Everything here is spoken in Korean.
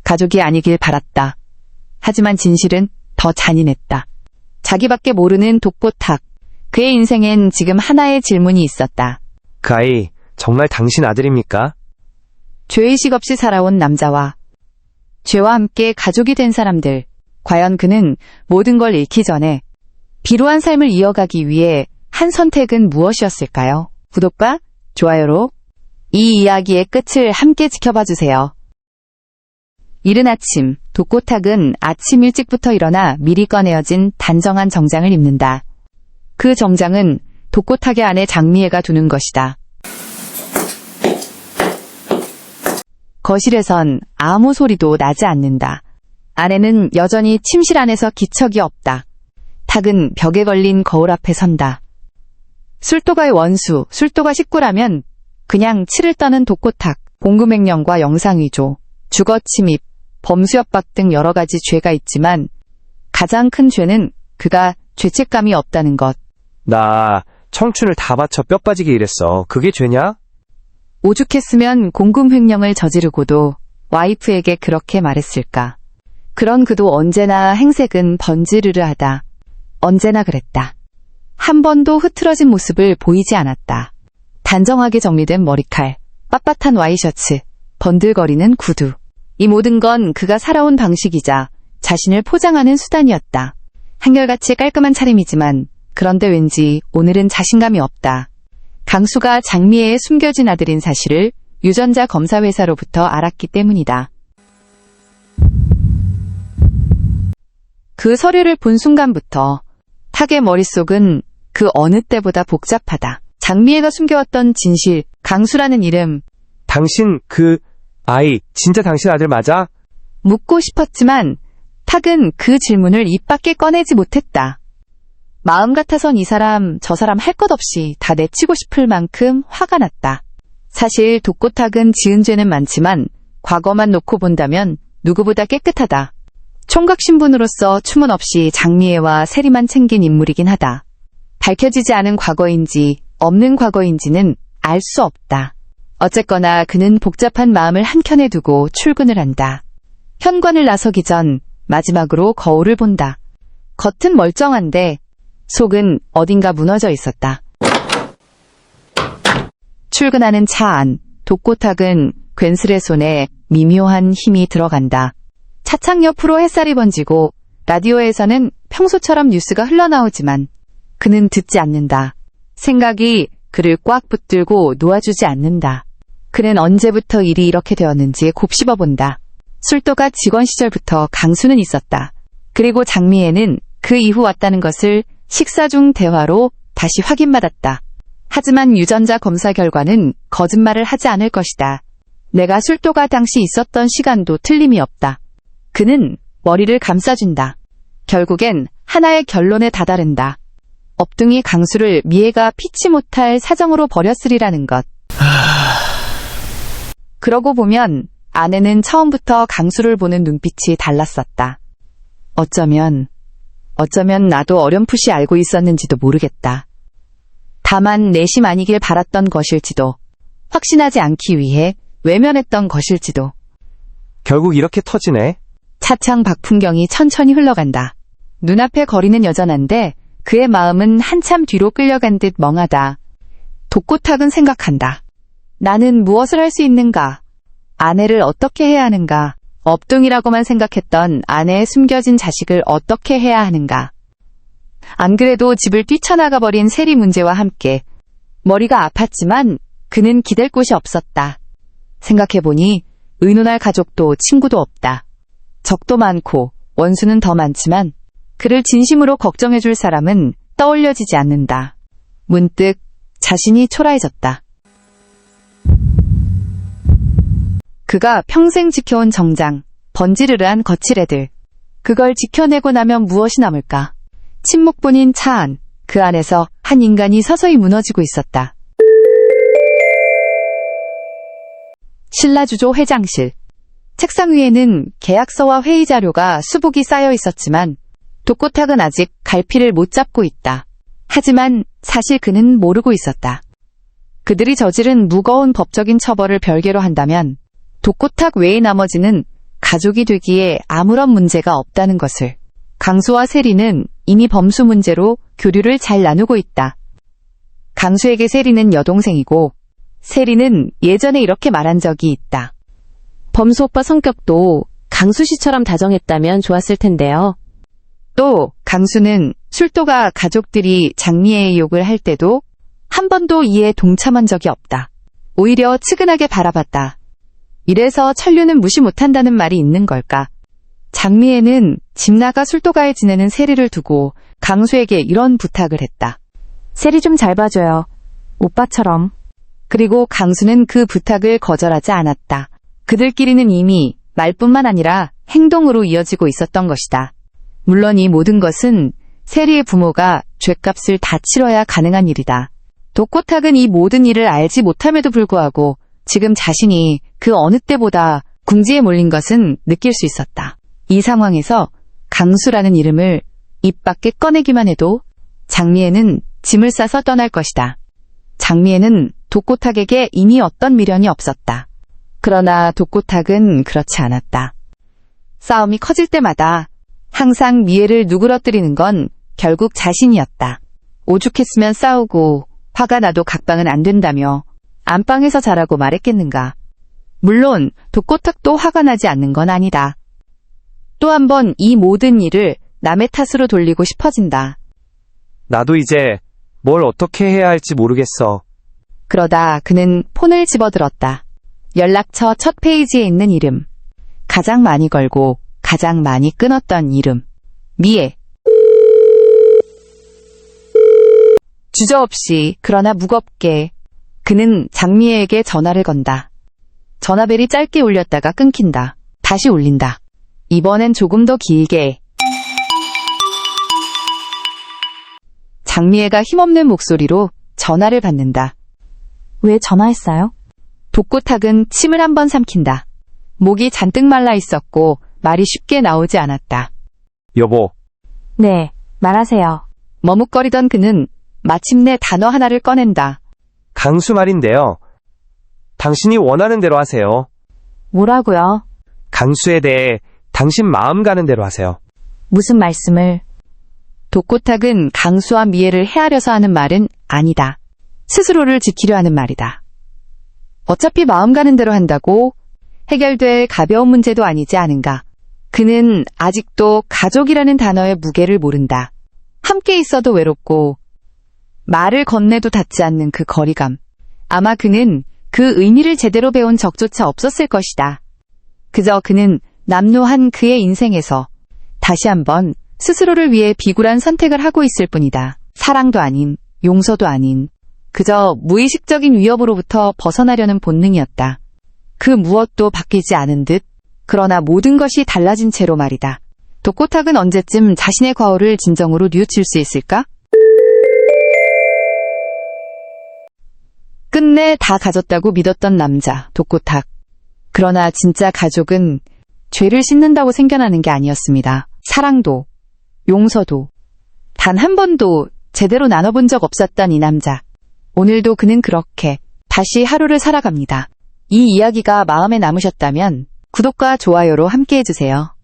가족이 아니길 바랐다. 하지만 진실은 더 잔인했다. 자기밖에 모르는 독보탁. 그의 인생엔 지금 하나의 질문이 있었다. 그 아이 정말 당신 아들입니까? 죄의식 없이 살아온 남자와 죄와 함께 가족이 된 사람들. 과연 그는 모든 걸 잃기 전에 비루한 삶을 이어가기 위해 한 선택은 무엇이었을까요? 구독과 좋아요로 이 이야기의 끝을 함께 지켜봐 주세요. 이른 아침, 독고탁은 아침 일찍부터 일어나 미리 꺼내어진 단정한 정장을 입는다. 그 정장은 독고탁의 아내 장미애가 두는 것이다. 거실에선 아무 소리도 나지 않는다. 아내는 여전히 침실 안에서 기척이 없다. 탁은 벽에 걸린 거울 앞에 선다. 술도가의 원수, 술도가 식구라면 그냥 치를 떠는 독고탁, 공금횡령과 영상위조, 주거침입, 범수협박 등 여러 가지 죄가 있지만 가장 큰 죄는 그가 죄책감이 없다는 것. 나 청춘을 다 바쳐 뼈 빠지게 일했어. 그게 죄냐? 오죽했으면 공금횡령을 저지르고도 와이프에게 그렇게 말했을까. 그런 그도 언제나 행색은 번지르르하다. 언제나 그랬다. 한 번도 흐트러진 모습을 보이지 않았다. 단정하게 정리된 머리칼, 빳빳한 와이셔츠, 번들거리는 구두. 이 모든 건 그가 살아온 방식이자 자신을 포장하는 수단이었다. 한결같이 깔끔한 차림이지만 그런데 왠지 오늘은 자신감이 없다. 강수가 장미애의 숨겨진 아들인 사실을 유전자 검사회사로부터 알았기 때문이다. 그 서류를 본 순간부터 탁의 머릿속은 그 어느 때보다 복잡하다. 장미애가 숨겨왔던 진실, 강수라는 이름. 당신 그 아이 진짜 당신 아들 맞아? 묻고 싶었지만 탁은 그 질문을 입 밖에 꺼내지 못했다. 마음 같아선 이 사람 저 사람 할 것 없이 다 내치고 싶을 만큼 화가 났다. 사실 독고탁은 지은 죄는 많지만 과거만 놓고 본다면 누구보다 깨끗하다. 총각 신분으로서 추문 없이 장미애와 세리만 챙긴 인물이긴 하다. 밝혀지지 않은 과거인지 없는 과거인지는 알 수 없다. 어쨌거나 그는 복잡한 마음을 한켠에 두고 출근을 한다. 현관을 나서기 전 마지막으로 거울을 본다. 겉은 멀쩡한데 속은 어딘가 무너져 있었다. 출근하는 차 안, 독고탁은 괜스레 손에 미묘한 힘이 들어간다. 차창 옆으로 햇살이 번지고 라디오에서는 평소처럼 뉴스가 흘러나오지만 그는 듣지 않는다. 생각이 그를 꽉 붙들고 놓아주지 않는다. 그는 언제부터 일이 이렇게 되었는지 곱씹어본다. 술도가 직원 시절부터 강수는 있었다. 그리고 장미애는 그 이후 왔다는 것을 식사 중 대화로 다시 확인받았다. 하지만 유전자 검사 결과는 거짓말을 하지 않을 것이다. 내가 술도가 당시 있었던 시간도 틀림이 없다. 그는 머리를 감싸준다. 결국엔 하나의 결론에 다다른다. 업둥이 강수를 미애가 피치 못할 사정으로 버렸으리라는 것. 그러고 보면 아내는 처음부터 강수를 보는 눈빛이 달랐었다. 어쩌면 나도 어렴풋이 알고 있었는지도 모르겠다. 다만 내심 아니길 바랐던 것일지도, 확신하지 않기 위해 외면했던 것일지도. 결국 이렇게 터지네. 차창 밖 풍경이 천천히 흘러간다. 눈앞에 거리는 여전한데 그의 마음은 한참 뒤로 끌려간 듯 멍하다. 독고탁은 생각한다. 나는 무엇을 할 수 있는가? 아내를 어떻게 해야 하는가? 업둥이라고만 생각했던 아내의 숨겨진 자식을 어떻게 해야 하는가? 안 그래도 집을 뛰쳐나가버린 세리 문제와 함께 머리가 아팠지만 그는 기댈 곳이 없었다. 생각해보니 의논할 가족도 친구도 없다. 적도 많고 원수는 더 많지만 그를 진심으로 걱정해줄 사람은 떠올려지지 않는다. 문득 자신이 초라해졌다. 그가 평생 지켜온 정장, 번지르르한 거칠애들. 그걸 지켜내고 나면 무엇이 남을까? 침묵뿐인 차 안, 그 안에서 한 인간이 서서히 무너지고 있었다. 신라주조 회장실. 책상 위에는 계약서와 회의 자료가 수북이 쌓여 있었지만 독고탁은 아직 갈피를 못 잡고 있다. 하지만 사실 그는 모르고 있었다. 그들이 저지른 무거운 법적인 처벌을 별개로 한다면 독고탁 외의 나머지는 가족이 되기에 아무런 문제가 없다는 것을. 강수와 세리는 이미 범수 문제로 교류를 잘 나누고 있다. 강수에게 세리는 여동생이고 세리는 예전에 이렇게 말한 적이 있다. 범수 오빠 성격도 강수 씨처럼 다정했다면 좋았을 텐데요. 또 강수는 술도가 가족들이 장미애의 욕을 할 때도 한 번도 이에 동참한 적이 없다. 오히려 측은하게 바라봤다. 이래서 천류는 무시 못한다는 말이 있는 걸까? 장미애는 집 나가 술도가에 지내는 세리를 두고 강수에게 이런 부탁을 했다. 세리 좀 잘 봐줘요. 오빠처럼. 그리고 강수는 그 부탁을 거절하지 않았다. 그들끼리는 이미 말뿐만 아니라 행동으로 이어지고 있었던 것이다. 물론 이 모든 것은 세리의 부모가 죗값을 다 치러야 가능한 일이다. 독고탁은 이 모든 일을 알지 못함에도 불구하고 지금 자신이 그 어느 때보다 궁지에 몰린 것은 느낄 수 있었다. 이 상황에서 강수라는 이름을 입 밖에 꺼내기만 해도 장미애는 짐을 싸서 떠날 것이다. 장미애는 독고탁에게 이미 어떤 미련이 없었다. 그러나 독고탁은 그렇지 않았다. 싸움이 커질 때마다 항상 미애를 누그러뜨리는 건 결국 자신이었다. 오죽했으면 싸우고 화가 나도 각방은 안 된다며 안방에서 자라고 말했겠는가. 물론 독고탁도 화가 나지 않는 건 아니다. 또 한 번 이 모든 일을 남의 탓으로 돌리고 싶어진다. 나도 이제 뭘 어떻게 해야 할지 모르겠어. 그러다 그는 폰을 집어들었다. 연락처 첫 페이지에 있는 이름. 가장 많이 걸고 가장 많이 끊었던 이름. 미애. 주저없이 그러나 무겁게 그는 장미애에게 전화를 건다. 전화벨이 짧게 울렸다가 끊긴다. 다시 울린다. 이번엔 조금 더 길게. 장미애가 힘없는 목소리로 전화를 받는다. 왜 전화했어요? 독고탁은 침을 한번 삼킨다. 목이 잔뜩 말라 있었고 말이 쉽게 나오지 않았다. 여보, 네, 말하세요. 머뭇거리던 그는 마침내 단어 하나를 꺼낸다. 강수 말인데요. 당신이 원하는 대로 하세요. 뭐라고요? 강수에 대해 당신 마음 가는 대로 하세요. 무슨 말씀을? 독고탁은 강수와 미애를 헤아려서 하는 말은 아니다. 스스로를 지키려 하는 말이다. 어차피 마음 가는 대로 한다고 해결될 가벼운 문제도 아니지 않은가. 그는 아직도 가족이라는 단어의 무게를 모른다. 함께 있어도 외롭고 말을 건네도 닿지 않는 그 거리감. 아마 그는 그 의미를 제대로 배운 적조차 없었을 것이다. 그저 그는 남루한 그의 인생에서 다시 한번 스스로를 위해 비굴한 선택을 하고 있을 뿐이다. 사랑도 아닌, 용서도 아닌, 그저 무의식적인 위협으로부터 벗어나려는 본능이었다. 그 무엇도 바뀌지 않은 듯, 그러나 모든 것이 달라진 채로 말이다. 독고탁은 언제쯤 자신의 과오를 진정으로 뉘우칠 수 있을까? 끝내 다 가졌다고 믿었던 남자, 독고탁. 그러나 진짜 가족은 죄를 씻는다고 생겨나는 게 아니었습니다. 사랑도, 용서도, 단 한 번도 제대로 나눠본 적 없었던 이 남자. 오늘도 그는 그렇게 다시 하루를 살아갑니다. 이 이야기가 마음에 남으셨다면 구독과 좋아요로 함께 해주세요.